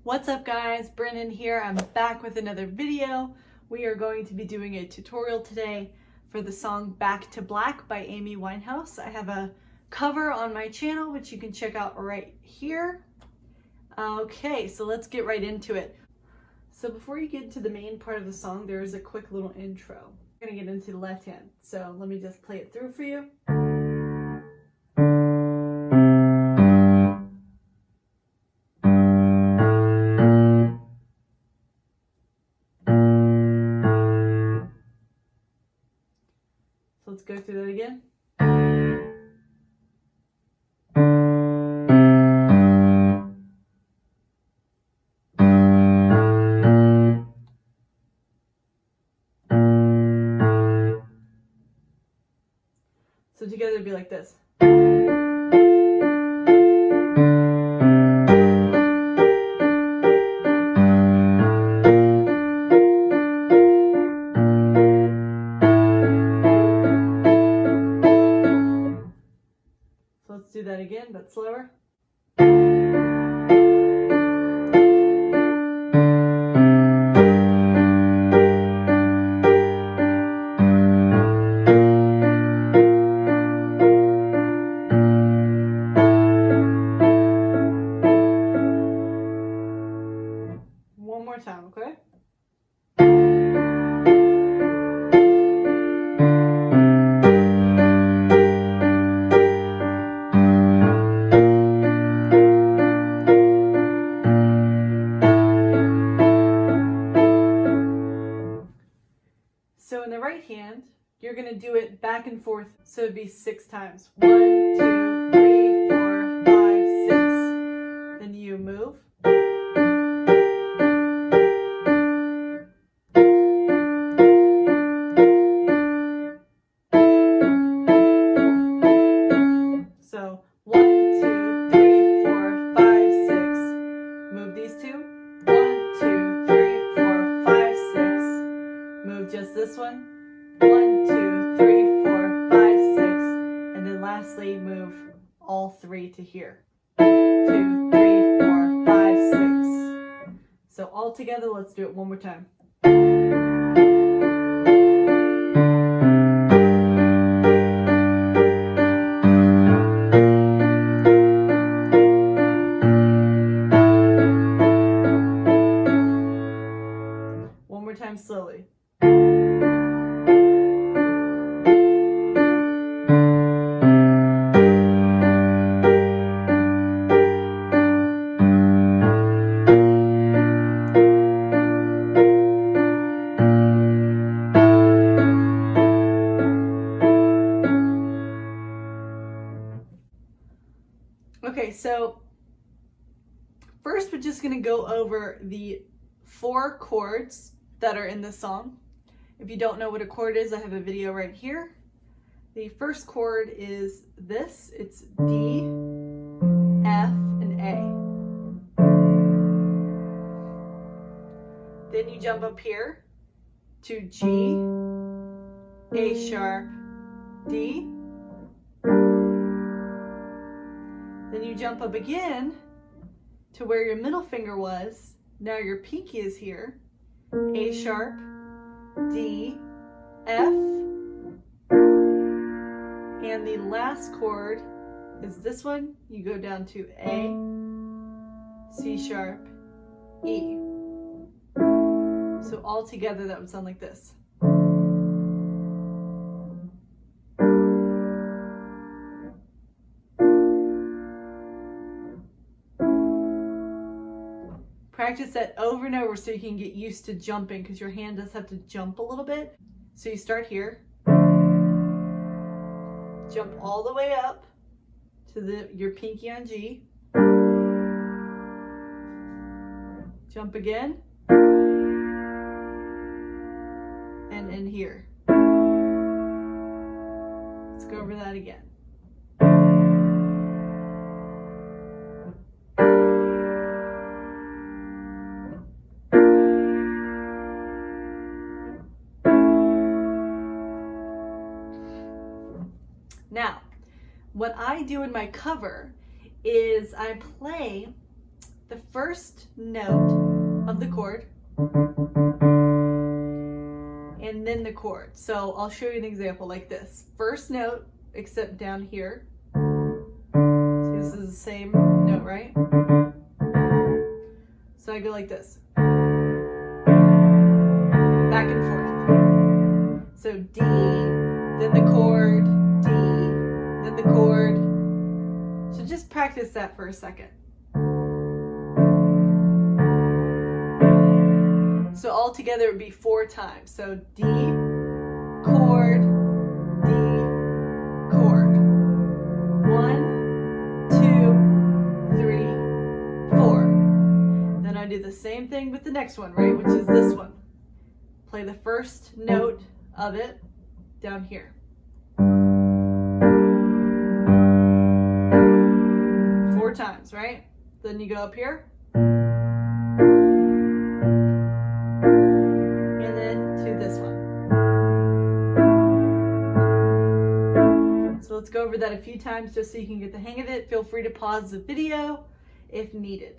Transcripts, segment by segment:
What's up guys, Brennan here. I'm back with another video. We are going to be doing a tutorial today for the song Back to Black by Amy Winehouse. I have a cover on my channel which you can check out right here. Okay, so let's get right into it. So before you get to the main part of the song, there is a quick little intro. I'm gonna get into the left hand, so let me just play it through for you. So let's go through that again. So together it'd be like this. So let's do that again, but slower. One more time, okay? So in the right hand, you're going to do it back and forth, so it'd be 6 times. 1, 2, 3, 4, 5, 6. Then you move. So 1, 2, 3, 4, 5, 6. Move these two. 1, 2, 3, 4, 5, 6. Move just this one. 1, 2, 3, 4, 5, 6. And then lastly, move all 3 to here. 2, 3, 4, 5, 6. So all together, let's do it one more time. One more time slowly. Okay, so first we're just going to go over the 4 chords that are in the song. If you don't know what a chord is, I have a video right here. The first chord is this. It's D, F, and A. Then you jump up here to G, A sharp, D. Then you jump up again to where your middle finger was. Now your pinky is here. A sharp, D, F. And the last chord is this one. You go down to A, C sharp, E. So all together that would sound like this. Practice that over and over so you can get used to jumping, because your hand does have to jump a little bit. So you start here, jump all the way up to your pinky on G, jump again, and in here. Let's go over that again. Now, what I do in my cover is I play the first note of the chord and then the chord. So I'll show you an example like this. First note, except down here. So this is the same note, right? So I go like this. Back and forth. So D, then the chord, D, then the chord. So just practice that for a second. So all together it would be 4 times. So D, chord, D, chord. 1, 2, 3, 4. Then I do the same thing with the next one, right? Which is this one. Play the first note of it down here. 4 times, right? Then you go up here. And then to this one. So let's go over that a few times just so you can get the hang of it. Feel free to pause the video if needed.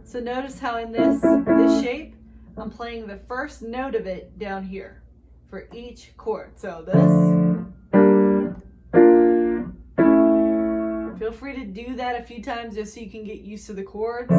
So notice how in this shape, I'm playing the first note of it down here for each chord. So this. Feel free to do that a few times just so you can get used to the chords.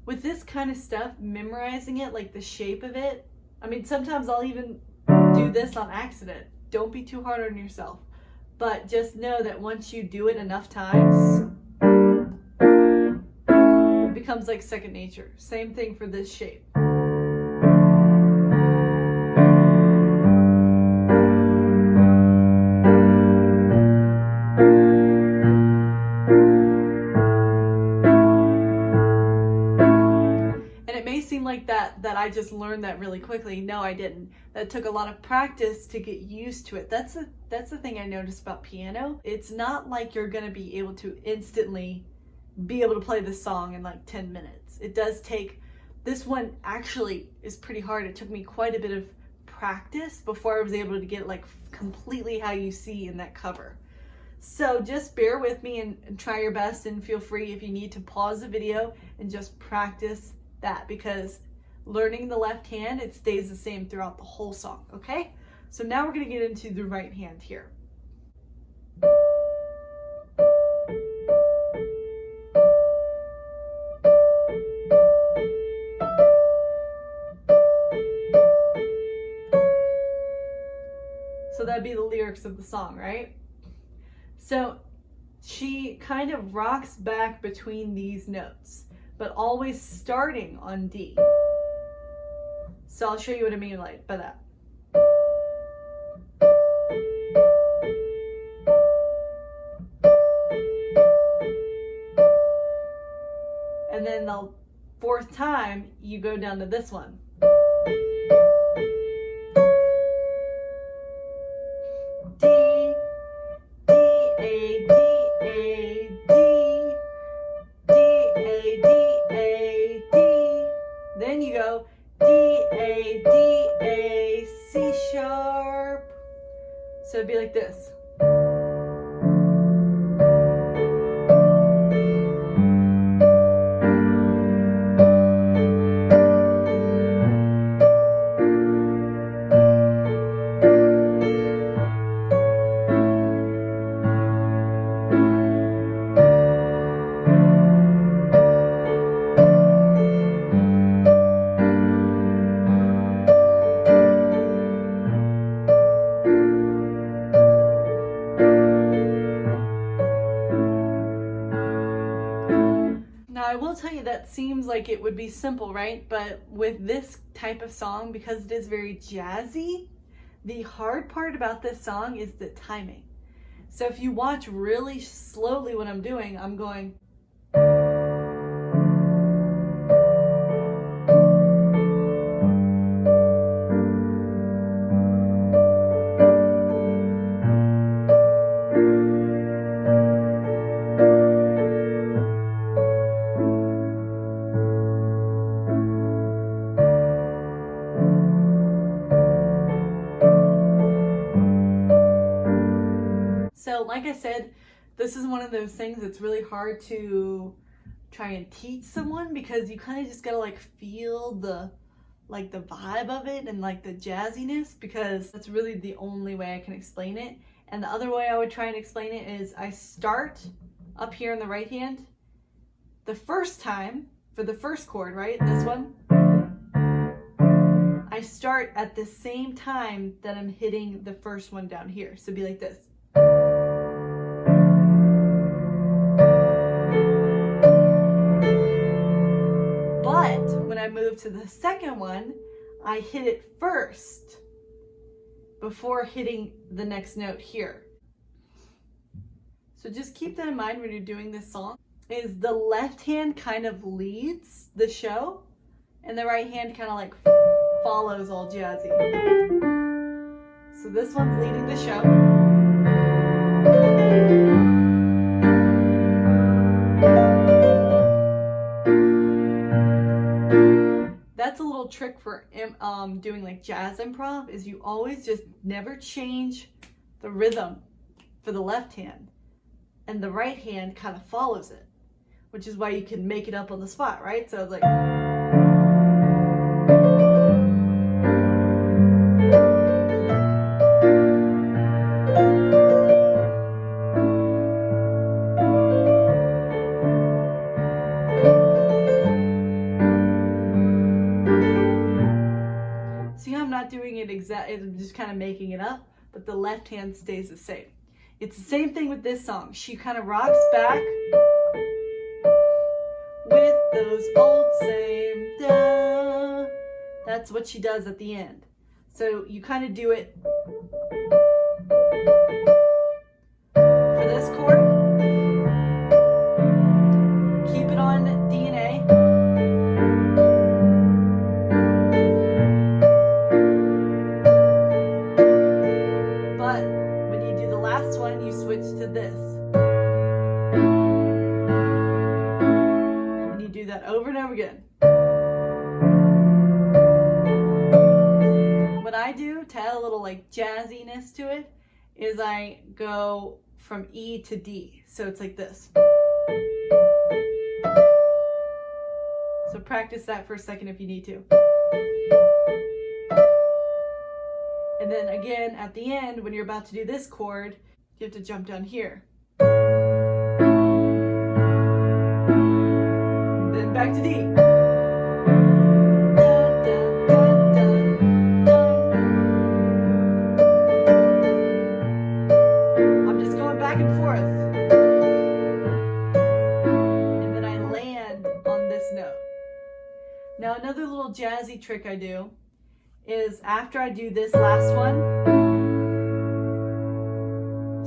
With this kind of stuff, memorizing it, like the shape of it, I mean, sometimes I'll even do this on accident. Don't be too hard on yourself. But just know that once you do it enough times, it becomes like second nature. Same thing for this shape. Like that I just learned that really quickly. No, I didn't. That took a lot of practice to get used to it. That's the thing I noticed about piano. It's not like you're going to be able to instantly be able to play this song in like 10 minutes. It does take, this one actually is pretty hard. It took me quite a bit of practice before I was able to get like completely how you see in that cover. So just bear with me and try your best, and feel free if you need to pause the video and just practice that, because learning the left hand, it stays the same throughout the whole song. Okay, so now we're going to get into the right hand here. So that'd be the lyrics of the song, right? So she kind of rocks back between these notes, but always starting on D. So I'll show you what I mean by that. And then the 4th time, you go down to this one. D, D, A, D, A, D, D, A, D, A, D. Then you go D, A, D, A, C sharp. So it'd be like this. I will tell you that seems like it would be simple, right? But with this type of song, because it is very jazzy, the hard part about this song is the timing. So if you watch really slowly what I'm doing, I'm going. So like I said, this is one of those things that's really hard to try and teach someone, because you kind of just gotta like feel the vibe of it and like the jazziness, because that's really the only way I can explain it. And the other way I would try and explain it is I start up here in the right hand the first time for the first chord, right? This one. I start at the same time that I'm hitting the first one down here. So it'd be like this. But when I move to the second one, I hit it first before hitting the next note here. So just keep that in mind when you're doing this song, is the left hand kind of leads the show and the right hand kind of like follows all jazzy. So this one's leading the show. That's a little trick for doing like jazz improv, is you always just never change the rhythm for the left hand, and the right hand kind of follows it, which is why you can make it up on the spot, right? So it's like. See how I'm not doing it exactly, I'm just kind of making it up, but the left hand stays the same. It's the same thing with this song. She kind of rocks back with those old same da. That's what she does at the end. So you kind of do it for this chord. Keep it on D and A. But when you do the last one, you switch to this. And you do that over and over again. What I do to add a little like jazziness to it is I go from E to D. So it's like this. So practice that for a second if you need to. And then again, at the end, when you're about to do this chord, you have to jump down here. And then back to D. I'm just going back and forth. And then I land on this note. Now another little jazzy trick I do is after I do this last one,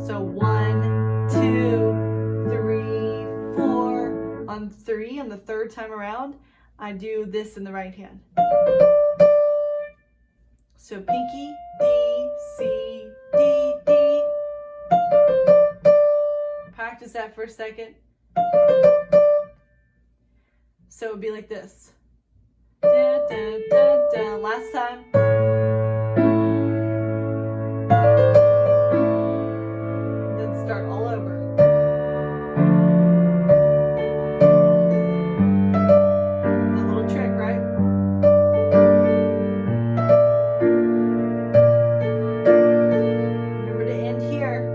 so 1, 2, 3, 4, on 3, on the third time around, I do this in the right hand. So pinky, D, C, D, D. Practice that for a second. So it would be like this. Da, da, da, da. Last time. Then start all over. That little trick, right? Remember to end here.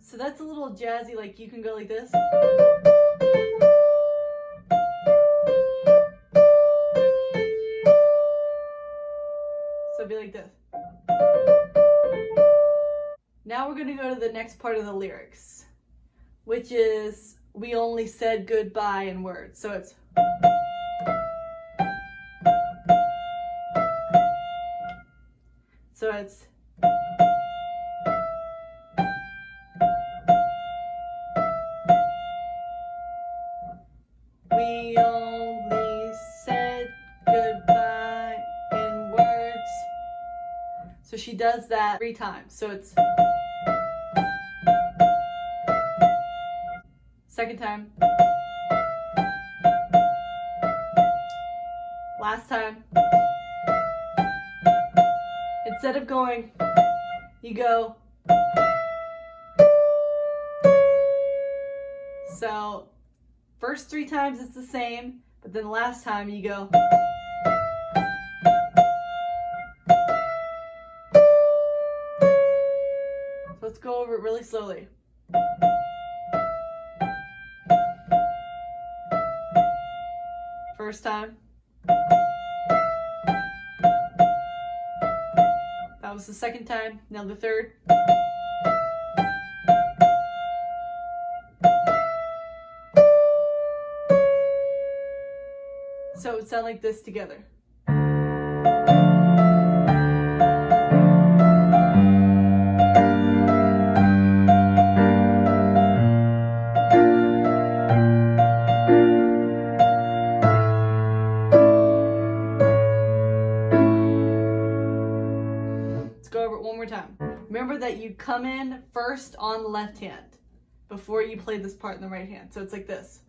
So that's a little jazzy, like you can go like this. So it'd be like this. Now now we're going to go to the next part of the lyrics, which is we only said goodbye in words. So it's we only said goodbye in words. So she does that 3 times. So it's second time, last time. Instead of going, you go. So first 3 times it's the same, but then the last time you go. So let's go over it really slowly. First time. That was the second time. Now the third. So it would sound like this together. Let's go over it one more time. Remember that you come in first on the left hand before you play this part in the right hand. So it's like this.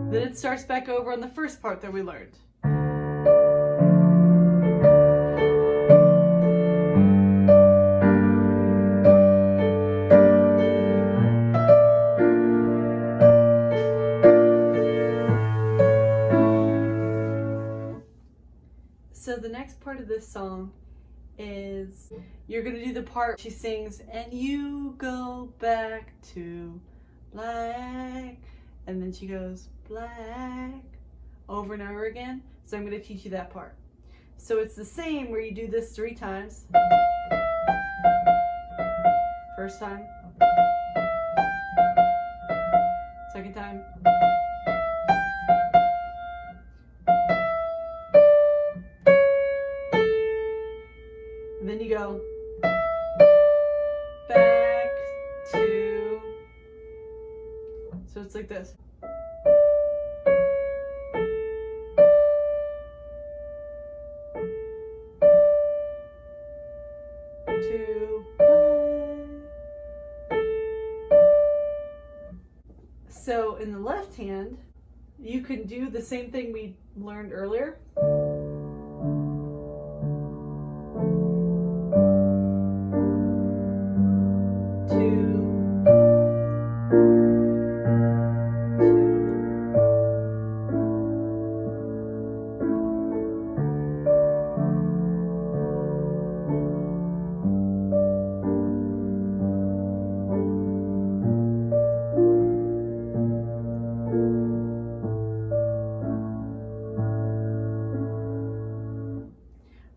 Then it starts back over on the first part that we learned. So the next part of this song is you're going to do the part she sings, and you go back to black, and then she goes black over and over again. So I'm going to teach you that part. So it's the same where you do this 3 times. First time. Second time. And then you go back to, so it's like this. To play. So in the left hand, you can do the same thing we learned earlier.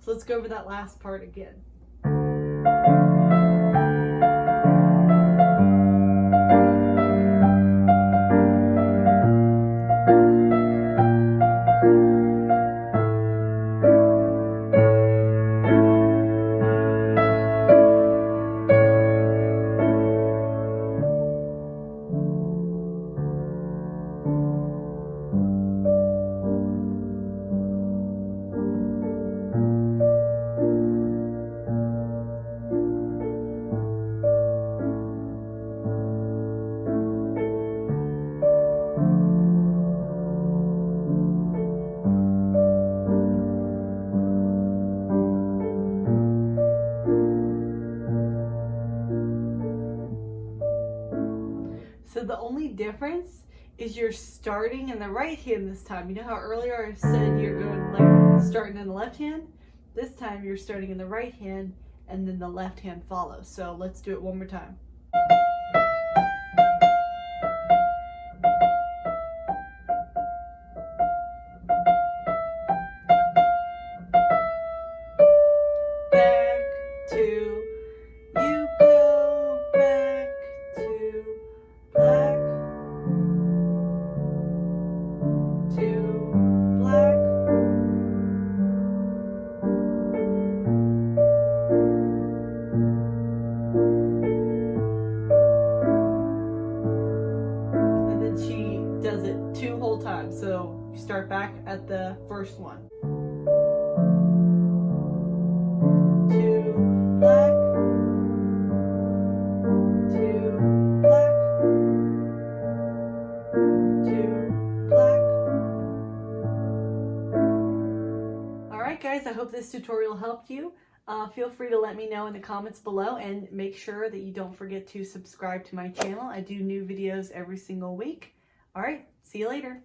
So let's go over that last part again. So the only difference is you're starting in the right hand this time. You know how earlier I said you're going like starting in the left hand? This time you're starting in the right hand and then the left hand follows. So let's do it one more time. Back to, you go back to black, to black. And then she does it 2 whole times. So you start back at the first one. To black, to black, to black. Alright guys, I hope this tutorial helped you. Feel free to let me know in the comments below, and make sure that you don't forget to subscribe to my channel. I do new videos every single week. Alright, see you later.